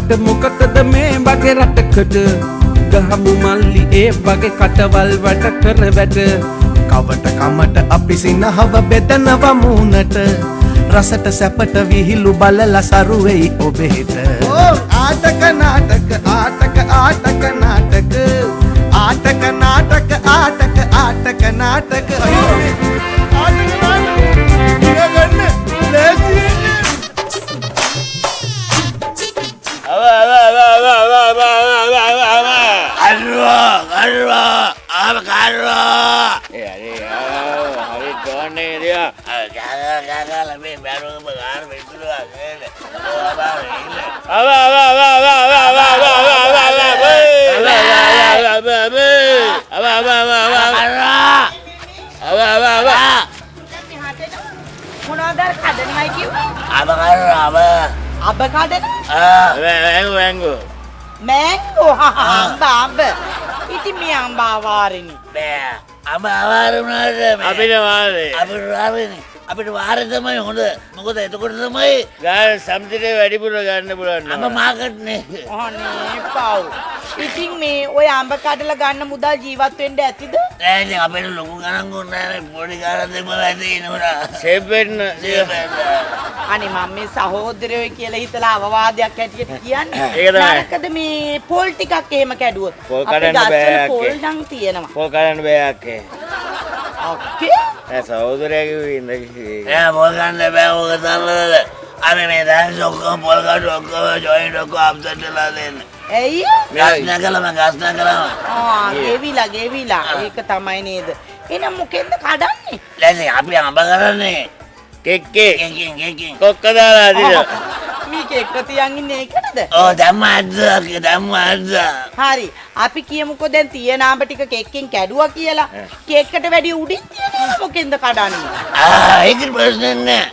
මට මොකටද මේ වගේ රටකට ගහමු මල්ලි ඒ වගේ කටවල් වැට කර වැඩ කවට කමට අපි සිනහව බෙදනවා මූණට රසට සැපට විහිළු බලලා සරුවේයි ඔබෙහිට ආටක නාටක ආටක ආටක නාටක ආටක නාටක ආටක ආටක නාටක Mango, Amba. Iti me amba warini. Amba warini. අපිට වාරේ තමයි හොඳ. මොකද එතකොට තමයි ගාන සම්දිනේ වැඩිපුර ගන්න පුළුවන්. අම්ම මාකට් නේ. අනේ පව්. ඉතින් මේ ඔය අඹ කඩලා ගන්න මුදල් ජීවත් වෙන්න ඇතිද? නෑ ඉතින් අපිට ලොකු ගණන් ගොන්නේ නෑ පොඩි ගානක් දෙමළ ඇති නෝනා. සේව් වෙන්න. අනේ මම මේ සහෝදරයෝ කියලා හිතලා අවවාදයක් හැටියට කියන්නේ. ඒක තමයි. නරකද මේ පොල් ටිකක් එහෙම කැඩුවොත්. පොල් කඩන්න බෑ. පොල් නම් තියෙනවා. පොල් කඩන්න බෑ අක්කේ. ඔක්කේ. සහෝදරයෙකුගේ ඉඳලා පොල් ගන්න බෑ ඕක තරලද අර මේ දැන් ඔක්කොම පොල් කඩ ඔක්කොම ජොයින්ට් ඔක්කොම අප්සෙට් වෙලා දෙන්න ඇයි ගස් නැගලම ගෙවිලා ඒක තමයි නේද එහෙනම් මොකෙන්ද කඩන්නේ දැන් අපි අඹ කරන්නේ කෙක්කේ කොක්ක දාලා දින මේ කෙක්ක තියන් ඉන්නේ ඒකටද ඔව් දැම්මත් හරි අපි කියමුකෝ දැන් තියෙන ආඹ ටික කෙක්කෙන් කැඩුවා කියලා කෙක්කට වැඩි උඩින් තියෙනවා මොකෙන්ද කඩන්නේ ඒක ප්‍රශ්නේ නෑ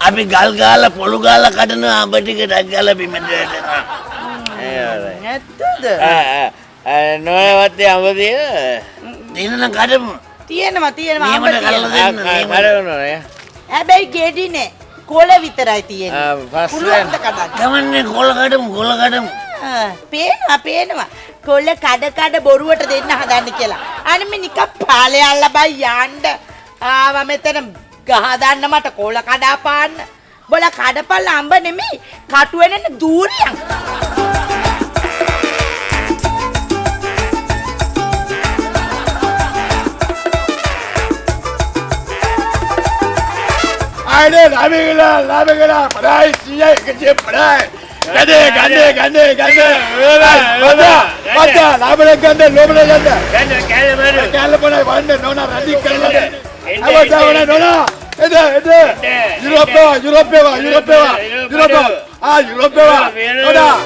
අපි ගල් ගාලා පොළු ගාලා කඩන ආඹ ටික ඩක් ගාලා බිමට වැටෙනවා නැත්තද නොයවත් ආඹ තියෙන කඩමු තියෙනවා ආඹ කඩනවා හැබැයි ගෙඩි නෑ කොළ විතරයි තියෙන්නේ පුළුවන්ද කඩන්න ගමන්නේ කොළ කඩමු පේනවා කොළ කඩ බොරුවට දෙන්න හදන්නේ කියලා අනේ මේ නිකන් පාලේ අල්ලා බයි යන්න ආවා මෙතන ගහ දාන්න මට කොළ කඩා පාන්න බොල කඩපල්ල අඹ නෙමෙයි කටු වෙනන දූරියක් Ada, lama gila, padai, siap kecil padai. Gande. Baca, lama gande. Gande padai, bande, nona radi gande. Apa jawabannya nona? Itu. Europe. Europe. Nona.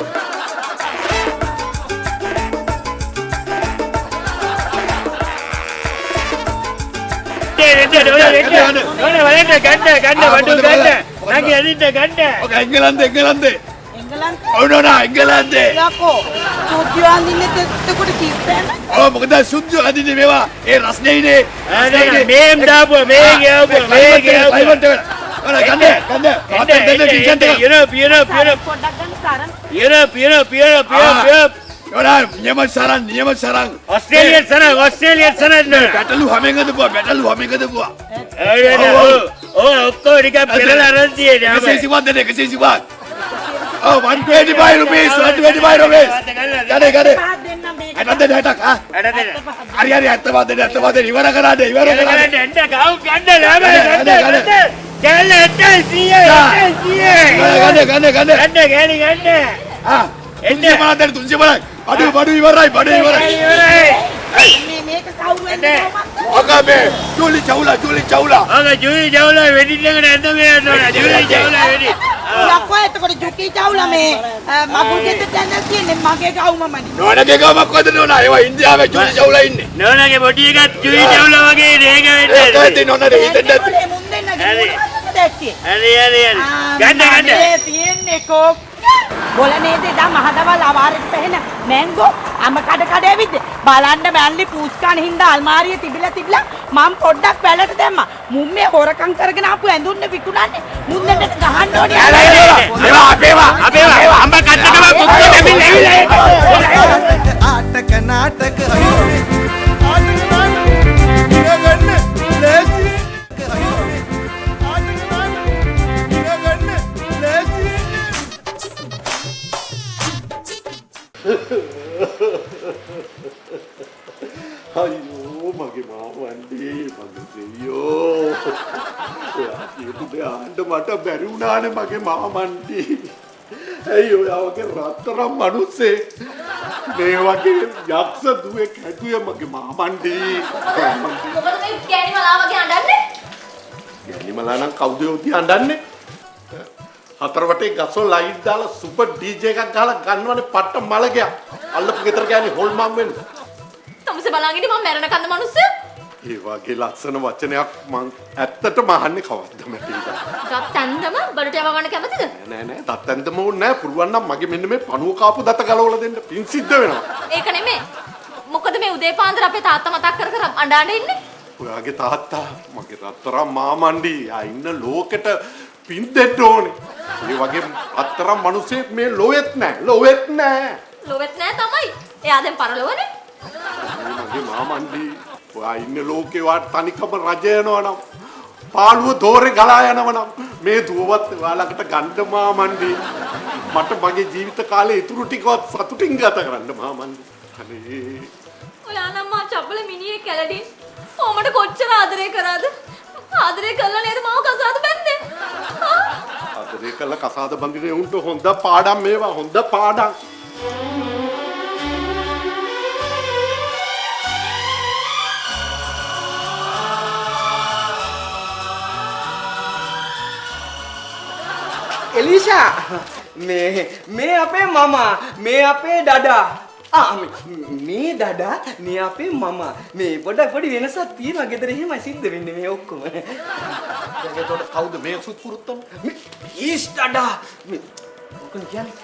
England. Oh no, England. යකෝ සුද්ධිය අඳින්නෙත් එතකොට කිව්වද Oh, මොකද සුද්ධිය අඳින්නේ මේවා ඒ රස්නේනේ මේම් දාපුවා මේ ගියවුවා ගන්න Europe නියම සරන් Australian සරන් බැටලු හැමෙන් හදපුවා ඔක්කොම ටිකක් පෙරලා අරන් තියෙනවා 125 Oh, 125 rupees. Gade. Ada dak. Hari අත්තවාද ඉවර කරාද ගන්න තුන්සිය බලක් බඩු ඉවරයි මේක කවුරු වෙනද ඔකමේ ජූලි චවුලා ජූලි චවුලා වෙඩින් එකට ඇඳගෙන යනවා ජූලි චවුලා වෙඩින් යකෝ එතකොට ජුකි චවුලා මේ මගුල් ගෙදරට යන්න තියෙන්නේ මගේ ගවුමමනේ නෝනගේ ගමක් වද නෝනා ඒවා ඉන්දියාවේ ජූලි චවුලා ඉන්නේ නෝනගේ පොඩි එකත් ජූලි චවුලා වගේ නේක වෙන්නේ ඒකයි නෝනාට හිතෙන්නේ මුන්දෙන්නගේ හරි ගන්න තියෙන්නේ කොක් බොල නේද එදා මහදවල් අවාරෙත් පැහෙන මැංගෝ අම කඩ ඇවිත් බලන්න මැල්ලි පූස්කාන හින්දා අල්මාරියේ තිබිලා මම පොඩ්ඩක් වැලට දැම්මා. මුන් මේ හොරකම් කරගෙන ආපු ඇඳුම්නේ විකුණන්නේ. මුන් දෙන්නට ගහන්න ඕනේ. අපේවා අම්බ කට්ටකම පුත්තු දෙමින් ආටක නාටක ආටක නාටක ඉරගන්න ලෑස්ති ආටක නාටක ඉරගන්න ලෑස්ති අයියෝ මගේ මාවන්ඩි මගේ දෙවියෝ ඔයා කියපු දේ අහන්න මට බැරි වුණානේ මගේ මාමන්ඩි ඇයි ඔයා වගේ රත්තරන් මිනිස්සේ මේ වගේ යක්ෂ දුවෙක් හැදුවේ මගේ මාමන්ඩි මොකද මේ ගෑණි මලා වගේ අඬන්නේ? ගෑණි මලා නම් කවුද යෝති අඬන්නේ හතර වටේ ගසෝ ලයිට් දාලා සුපර් ඩීජේ එකක් ගහලා ගන්නවනේ පට්ට මලගයක් අල්ලපු ගෙදර ගෑණි හොල්මන් වෙන්න තමුසේ බලංගිට මම මැරෙන කන්ද මිනිස්සු? ඒ වගේ ලස්සන වචනයක් මං ඇත්තටම අහන්නේ කවද්ද මැටිද? දත්තන්දම බඩට යව ගන්න කැමතිද? නෑ දත්තන්දම ඕනේ නෑ පුරුවන් නම් මගේ මෙන්න මේ පණුව කාපු දත ගලවලා දෙන්න පින් සිද්ධ වෙනවා. ඒක නෙමෙයි. මොකද මේ උදේ පාන්දර අපේ තාත්තා මතක් කර අඬාඬ ඉන්නේ? ඔයාගේ තාත්තා මගේ රත්තරන් මාමණ්ඩි ආ ඉන්න ලෝකෙට පින් දෙන්න ඕනේ. ඒ වගේ රත්තරන් මිනිස්සෙක් මේ ලෝවෙත් නෑ. ලොවෙත් නෑ තමයි. එයා දැන් පරලොවනේ. මගේ මාමණ්ඩි ඔයා ඉන්න ලෝකේ වාට තනිකම රජ යනවනම් පාළුව දෝරේ ගලා යනවනම් මේ දුවවත් ඔයාලකට ගන්න මාමණ්ඩි මට මගේ ජීවිත කාලේ ඉතුරු ටිකවත් සතුටින් ගත කරන්න මාමණ්ඩි අනේ ඔයා නම් මා චපල මිනිහේ කැලඩින් කොහමද කොච්චර ආදරේ කරාද? ආදරේ කළා නේද මාව කසාද බැන්නේ? ආදරේ කළා කසාද බඳිනේ උන්ට හොඳ පාඩම් මේවා හොඳ පාඩම් එලිෂා මේ අපේ මමා මේ අපේ දඩා මේ දඩා මේ අපේ මමා මේ පොඩි වෙනසක් තියෙනවා ගෙදර එහෙමයි සිද්ධ වෙන්නේ මේ ඔක්කොම එතකොට කවුද මේ සුත්පුරුත්තම ඊස් දඩා මොකද කියන්නේ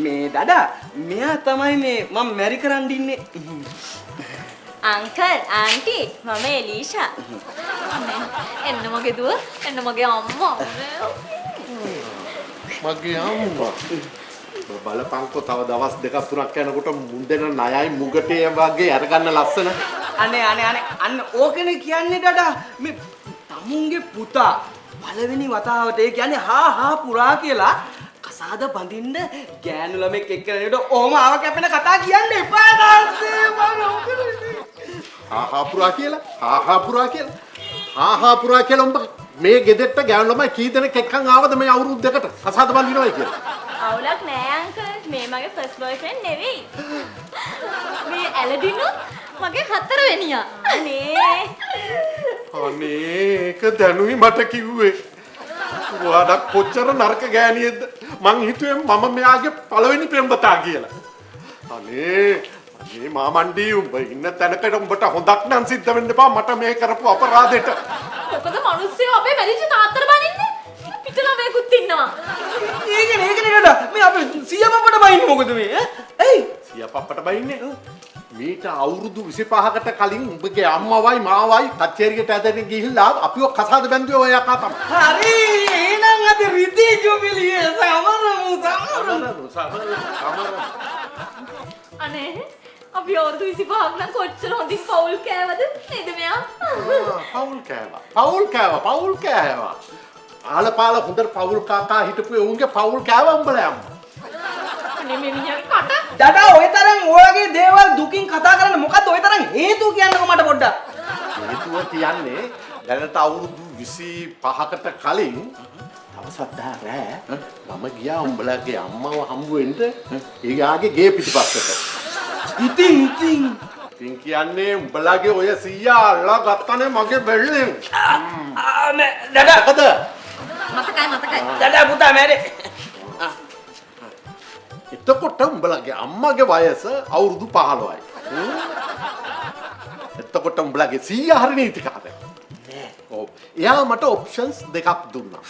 මේ දඩා මෙයා තමයි මේ මම මැරි කරන් ඉන්නේ අංකල් ආන්ටි මම එලිෂා එන්න මගේ දුව එන්න මගේ අම්මා මගේ අම්මා බලපංකෝ තව දවස් දෙකක් තුනක් යනකොට මුන්දෙන ණයයි මුගටේ වගේ අරගන්න ලස්සන අනේ අන්න ඕකනේ කියන්නේ දඩා මේ තමුන්ගේ පුතා පළවෙනි වතාවට ඒ කියන්නේ හා පුරා කියලා කසාද බඳින්න ගෑනු ළමෙක් එක්කනට ඕම ආව කැපෙන කතා කියන්න එපා තාත්තේ හා පුරා කියලා උඹ මේ ගෙදරට ගෑනු ළමයි කී දෙනෙක් එක්කන් ආවද මේ අවුරුදු දෙකට කසාද බඳිනවයි කියලා අවුලක් නෑ අංකල් මේ මගේ ෆස්ට් බොයිෆ්‍රෙන්ඩ් නෙවෙයි මේ ඇලඩිනු මගේ හතරවෙනියා අනේ ඒක දැනුයි මට කිව්වේ ඔයාලා කොච්චර නරක ගෑණියෙක්ද මං හිතුවේ මම මෙයාගේ පළවෙනි ප්‍රේමවතා කියලා අනේ මාමණ්ඩි උඹ ඉන්න තැනකට උඹට හොඳක් නම් සිද්ධ වෙන්න එපා මට මේ කරපු අපරාධෙට මොකද මිනිස්සු අපේ මැරිච්ච තාත්තට බනින්නේ පිට ළමයෙකුත් ඉන්නවා ඒකනේ දඩා මේ අපේ සියා පප්පට බයින්නේ මොකද මේ ඇයි සියා පප්පට බයින්නේ මීට අවුරුදු 25කට කලින් උඹගේ අම්මවයි මාවයි කච්චේරියට ඇදගෙන ගිහිල්ලා අපිව කසාද බැන්දුවේ ඔය යකා තමයි. හරි එහෙනම් අද රිදී ජුබිලිය සමරමු. අනේ අපි අවුරුදු 25ක් නම් කොච්චර හොඳින් පවුල් කෑවද නේද මෙයා? පවුල් කෑවා. ආලපාල හොඳට පවුල් කාකා හිටපු උන්ගේ පවුල් කෑවා උඹලා අම්මා. අනේ මේ මිනිහගේ කට දඩා ඔය තරම් ඔයගේ දේවල් දුකින් කතා කරන්න මොකද්ද ඔය තරම් හේතුව කියන්නකෝ මට පොඩ්ඩක්. හේතුව කියන්නේ දැනට අවුරුදු 25කට කලින් දවසක් රෑ මම ගියා උඹලාගේ අම්මව හම්බ වෙන්න ඊගාගේ ගේ පිටිපස්සට. ඉතින් කියන්නේ උඹලාගේ ඔය සීයා අල්ලා ගත්තනේ මගේ බෙල්ලෙන්. දඩා මොකද? මතකයි. දඩා පුතා මැරේ. එතකොට උඹලාගේ අම්මගේ වයස අවුරුදු 15යි. එතකොට උඹලාගේ සීයා හරි නීතිකාරද? නෑ. ඔව්. එයා මට ඔප්ෂන්ස් දෙකක් දුන්නා.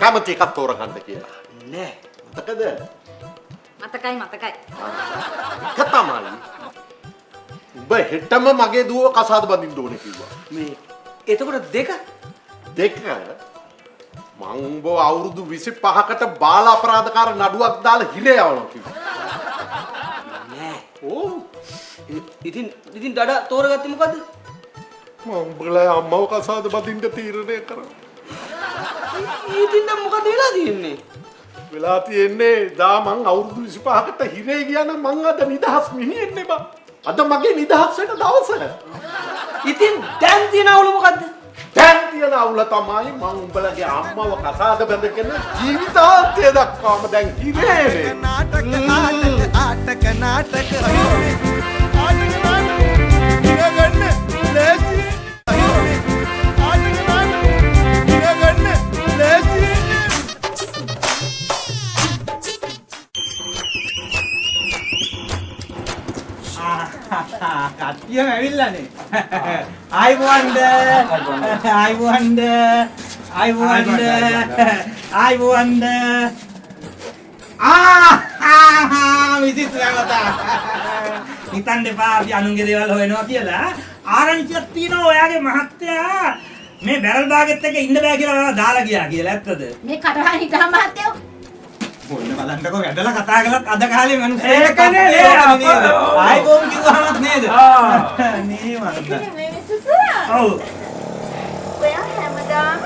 කැමති එකක් තෝරගන්න කියලා. නෑ. මතකද? මතකයි මතකයි. එක තමයි. උඹ හෙටම මගේ දුව කසාද බඳින්න ඕනේ කිව්වා. මේ එතකොට දෙක මං උඹ අවුරුදු 25කට බාල අපරාධකාර නඩුවක් දාලා හිරේ යවනවා කිව්වා. නෑ. ඕ ඉතින් ඩඩා තෝරගත්තේ මොකද්ද? මම උඹලා අම්මව කසාද බඳින්න තීරණය කරා. ඉතින් දැන් මොකද වෙලා තියෙන්නේ? වෙලා තියෙන්නේ දා මං අවුරුදු 25කට හිරේ ගියා නම් මං අද නිදහස් මිනිහෙන්නේ බා. අද මගේ නිදහස් වෙන දවස. ඉතින් දැන් තියෙන අවුල මොකද්ද? දැන් තියෙන අවුල තමයි මං උඹලගේ අම්මව කසාද බැඳගෙන ජීවිතාන්තය දක්වාම දැන් හිරේනේ. ආටක නාටක අයියෝ ආටක නාටක ඉර ගන්න ලෑස්ති ආටක නාටක ඉර ගන්න ලෑස්ති කට්ටියම ඇවිල්ලානේ. ආයිබෝන්ද මිසිස් රැවතා හිතන්න එපා අපි අනුන්ගේ දේවල් හොයනවා කියලා. ආරංචියක් තියෙනවා ඔයාගේ මහත්තයා මේ බැරල් බාගෙත් එක්ක ඉන්න බෑ කියලා ඔයාලා දාලා ගියා කියලා. ඇත්තද? මේ කටහඬ හිටා මහත්තයෝ. මොන්න බලන්නකෝ වැඩලා කතා කළත් අද කාලේ මිනිස්සු ඒකනේ ආයිබෝන් කිව්වමත් නේද? නේ මන්ද. මේ මිසුසා. ඔව්. ඔයා හැමදාම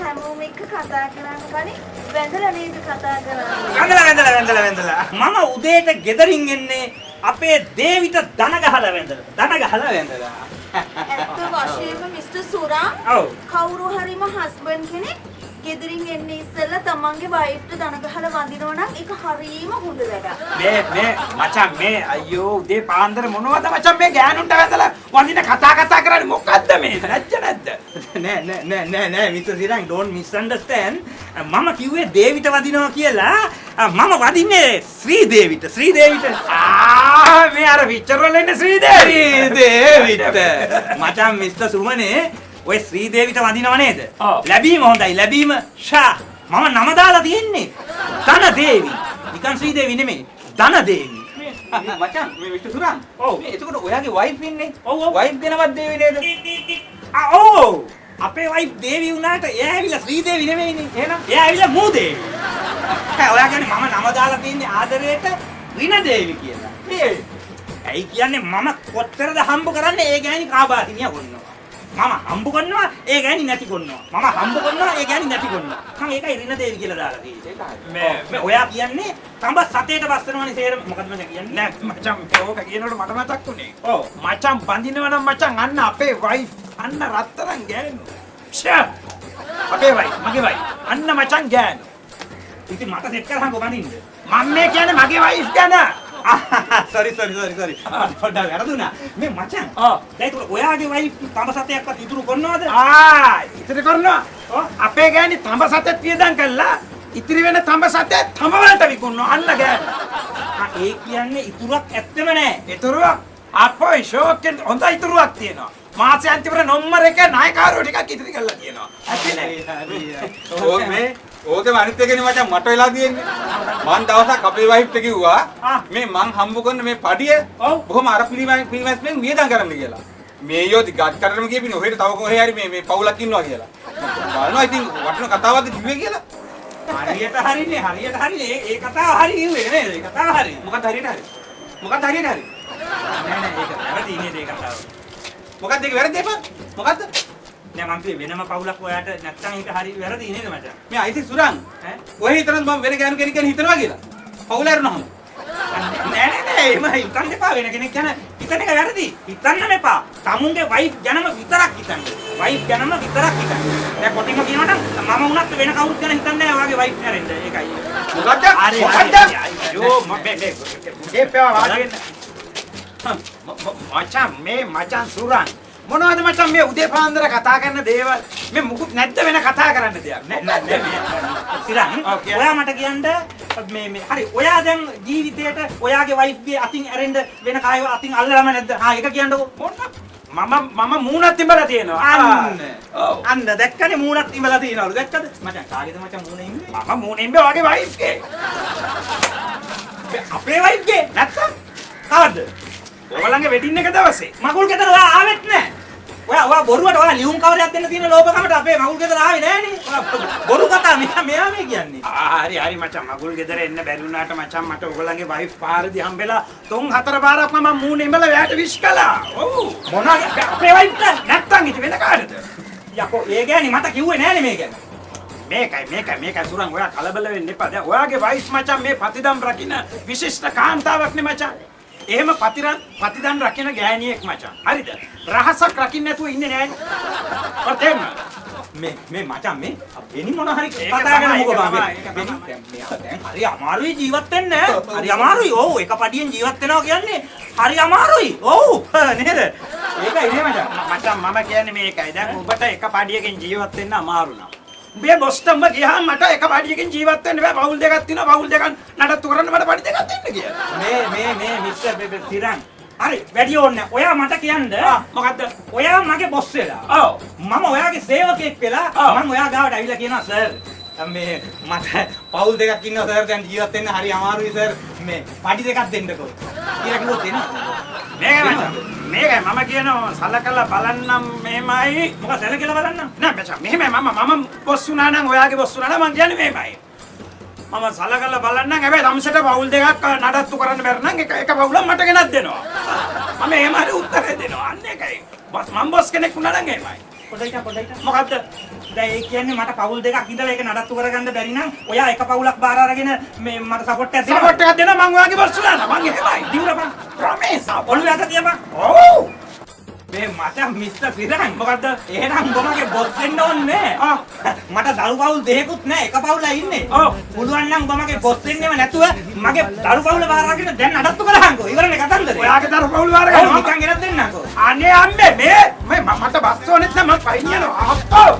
හැමෝම එක්ක කතා කරන්න කලින් වැඳලා නේද කතා කරන්නේ? වැඳලා. මම උදේට ගෙදරින් එන්නේ අපේ දේවිට දන ගහලා වැඳලා. ඇත්ත වශයෙන්ම මිස්ටර් සුරං ඔව්. කවුරු හරිම හස්බන්ඩ් කෙනෙක් ගෙදරින් එන්නේ ඉස්සෙල්ලා තමන්ගේ වයිෆ්ට දන ගහලා වඳිනවා නම් ඒක හරීම හොඳ වැඩක්. මේ මචං මේ අයියෝ උදේ පාන්දර මොනවද මචං මේ ගෑනුන්ට වැඳලා වඳින කතා කරන්නේ මොකද්ද මේ? නැච්ච නැද්ද? නෑ මිස්ටර් සිරං don't misunderstand. මම කිව්වේ දේවිට වදිනවා කියලා. මම වදින්නේ ශ්‍රී දේවිට. මේ අර පිච්චර් වල ඉන්න ශ්‍රී දේවිට. මචං මිස්ටර් සුමනේ ඔය ශ්‍රී දේවිට වදිනව නේද? ලැබීම හොඳයි. ලැබීම ෂා. මම නම දාලා තියෙන්නේ. ධන දේවි. නිකන් ශ්‍රී දේවි නෙමෙයි. ධන දේවි. මචං මේ මිස්ටර් සුරං. ඔව්. මේ එතකොට ඔයාගේ වයිෆ් ඉන්නේ. ඔව්. වයිෆ් දෙනවත් දේවි නේද? ඔව්. අපේ වයිෆ් දේවි වුණාට එයා ඇවිල්ලා ශ්‍රී දේවි නෙමෙයිනේ. එහෙනම් එයා ඇවිල්ලා මූ දේවි. ඔයා කියන්නේ මම නම දාලා තියෙන්නේ ආදරයට රින දේවි කියලා. ඇයි කියන්නේ මම කොච්චරද හම්බ කරන්නේ ඒ ගෑණි කාබාසිනිය කොන්නවා. මම හම්බ කරනවා ඒ ගෑණි නැති කරනවා. මම හම්බ කරනවා ඒ ගෑණි නැති කරනවා. මම ඒකයි රින දේවි කියලා දාලා තියෙන්නේ. මේ ඔයා කියන්නේ තඹ සතේට බස්සනවනේ සේරම. මොකද මම කියන්නේ? නෑ මචං ඕක කියනකොට මට මතක් වුණේ. ඔව් මචං බඳිනවා නම් මචං අන්න අපේ වයිෆ් අන්න රත්තරන් ගෑනු. ෂා අපේ වයිෆ් මගේ වයිෆ් අන්න මචං ගෑනු. ඉතින් මට සෙට් කරහන් කොබඳින්ද? මම මේ කියන්නේ මගේ වයිෆ් ගැන. sorry පොඩ්ඩක් වැරදුනා මේ මචං දැන් ඒක ඔයාගේ වයිෆ් තඹ සතයක්වත් ඉතුරු කරනවද ඉතුරු කරනවා අපේ ගෑණි තඹ සතෙත් වියදම් කළා ඉතිරි වෙන තඹ සතේ තඹ වලට විකුණනවා අන්න ගෑණි ඒ කියන්නේ ඉතුරුක් ඇත්තම නෑ ඉතුරුවක් අපෝයි ෂෝක් එකේ හොඳ ඉතුරුවක් තියෙනවා මාසේ අන්තිමට නම්බර 1 නායකවරු ටිකක් ඉතිරි කරලා තියෙනවා ඇත්තනේ ඕකේ අනිත් එකනේ මචං මට වෙලා තියෙන්නේ මං දවසක් අපේ වයිෆ්ට කිව්වා මේ මං හම්බ කරන මේ පඩිය බොහොම අර පිළිමස්යෙන් වියදම් කරන්න කියලා මේ යෝති ගත් කරන්න කියපිනේ ඔහෙට තව කොහේ හරි මේ පවුලක් ඉන්නවා කියලා බලනවා ඉතින් වටින කතාවක්ද කිව්වේ කියලා හරියට හරිනේ ඒ කතාව හරි කිව්වේ නේද ඒ කතාව හරි මොකක්ද හරියට හරි නෑ ඒක වැරදි නේද ඒ කතාව මොකක්ද ඒක වැරදි එපා මොකක්ද නෑ මං කිව්වේ වෙනම පවුලක් ඔයාට නැත්තම් ඒක හරි වැරදි නේද මචං මේ අයිති සුරං ඔය හිතනද මම වෙන ගෑනු කෙනෙක් ගැන හිතනවා කියලා පවුල ඇරුණාම නෑ එහෙම හිතන්න එපා වෙන කෙනෙක් ගැන හිතන එක වැරදි හිතන්න එපා තමුන්ගේ වයිෆ් ගැනම විතරක් හිතන්න දැන් කොටිම කියනවා නම් මම වුණත් වෙන කවුරුත් ගැන හිතන්නේ නෑ ඔයාගේ වයිෆ් හැරෙන්න ඒකයි මොකක්ද අයෝ මේ පේවා වාගෙන මචං සුරං මොනවද මචං මේ උදේ පාන්දර කතා කරන දේවල් මේ මුකුත් නැද්ද වෙන කතා කරන්න දෙයක් නෑ සිරන් ඔයා මට කියන්න මේ හරි ඔයා දැන් ජීවිතේට ඔයාගේ වයිෆ්ගේ අතින් ඇරෙන්න වෙන කායව අතින් අල්ලලාම නැද්ද ඒක කියන්නකෝ මම මූණත් ඉඹලා තියෙනවා අන්න දැක්කනේ මූණත් ඉඹලා තියෙනවලු දැක්කද මචං කාගේද මචං මූණ ඉඹේ මම මූණ ඉඹේ ඔයාගේ වයිෆ්ගේ අපේ වයිෆ්ගේ නැත්තම් කවද්ද? ඔයගොල්ලන්ගේ වෙඩින් එක දවසේ මගුල් ගෙදර ඔයා ආවෙත් නැහැ. ඔයා බොරුවට ඔයා ලියුම් කවරයක් දෙන්න තියෙන ලෝභකමට අපේ මගුල් ගෙදර ආවේ නෑනේ. ඔයා බොරු කතා මෙයා මේ කියන්නේ. හරි මචං මගුල් ගෙදර එන්න බැරි වුණාට මචං මට ඔයගොල්ලන්ගේ වයිෆ් පාරදී හම්බෙලා 3-4 පාරක් මම මූණ ඉඹලා වැයට විශ් කළා. ඔව්. මොනවා අපේ වයිෆ්ට නැත්තම් ඉතින් වෙන කාටද? යකෝ ඒ ගෑණි මට කිව්වේ නෑනේ මේ ගැන. මේකයි සුරං ඔයා කලබල වෙන්න එපා. දැන් ඔයාගේ වයිෆ් මචං මේ පතිදම් රකින්න විශිෂ්ට කාන්තාවක් නේ මචං. එහෙම පතිදම් රකින්න ගෑණියෙක් මචං. හරිද? රහසක් රකින්න නැතුව ඉන්නේ නෑනේ. ඔතෙන් මේ මචං මේ වෙනි මොන හරි කතා කරන මොකද දැන් හරි අමාරුයි ජීවත් වෙන්න. හරි අමාරුයි. ඔව් එක පඩියෙන් ජීවත් වෙනවා කියන්නේ හරි අමාරුයි. ඔව් නේද? ඒකයි නේ මචං මම කියන්නේ මේකයි. දැන් ඔබට එක පඩියකින් ජීවත් වෙන්න අමාරු නම් මේ බොස්ටන්ම ගියාම මට එක පඩියකින් ජීවත් වෙන්න බෑ. පවුල් දෙකක් තියෙනවා. පවුල් දෙකක් නඩත්තු කරන්න මට පඩි දෙකක් දෙන්න කියලා. මේ මිස්ටර් තිරන් හරි වැඩි ඕනේ. ඔයා මට කියන්න මොකද්ද? ඔයා මගේ බොස් වෙලා. ඔව්. මම ඔයාගේ සේවකයෙක් වෙලා මම ඔයා ගාවට ඇවිල්ලා කියනවා සර් මේ මට පවුල් දෙකක් ඉන්නවා සර් දැන් ජීවත් වෙන්න හරි අමාරුයි සර් මේ පඩි දෙකක් දෙන්නකෝ කියලා කිව්වොත් එනවා. මේකයි මම කියනවා සලකලා බලන්නම් මෙහෙමයි. මොකද සැලකලා බලන්න? නෑ මචං මෙහෙමයි මම බොස් වුණා නම් ඔයාගේ බොස් වුණා නම් මං කියන්නේ මෙහෙමයි. මම සලකලා බලන්නම්. හැබැයි රම්සෙට පවුල් දෙකක් නඩත්තු කරන්න බැර නම් එක පවුලක් මට ගෙනත් දෙනවා. මම එහෙම හරි උත්තරේ දෙනවා. අන්න ඒකයි. මම බොස් කෙනෙක් වුණා නම් එහෙමයි. පොඩ්ඩක් මොකද්ද? දැන් ඒ කියන්නේ මට පවුල් දෙකක් ඉඳලා ඒක නඩත්තු කරගන්න බැරි නම් ඔයා එක පවුලක් බාර අරගෙන මේ මට සපෝට් එකක් දෙනවා. සපෝට් එකක් දෙනවා මං ඔයාගේ බොස් වුණා නම් මං එහෙමයි. දිනුරපන්. ප්‍රොමිස්. ඔළුව යට තියපන්. ඔව්. මේ මට මිස්ටර් සිරන් මොකද්ද? එහෙනම් ගොමගේ බොස් වෙන්න ඕනේ. මට දරු පවුල් දෙකකුත් නැහැ. එක පවුලයි ඉන්නේ. ඔව්. පුළුවන් නම් ගොමගේ බොස් වෙන්නෙම නැතුව මගේ දරු පවුල බාර අරගෙන දැන් නඩත්තු කරහන්කෝ. ඉවරනේ කතන්දරේ. ඔයාගේ දරු පවුල් බාර ගන්නවා. නිකන් ගෙනත් දෙන්නකෝ. අනේ අම්මේ මේ මට බස් ඕනෙත් නැහැ මම පයින් යනවා. අප්පෝ.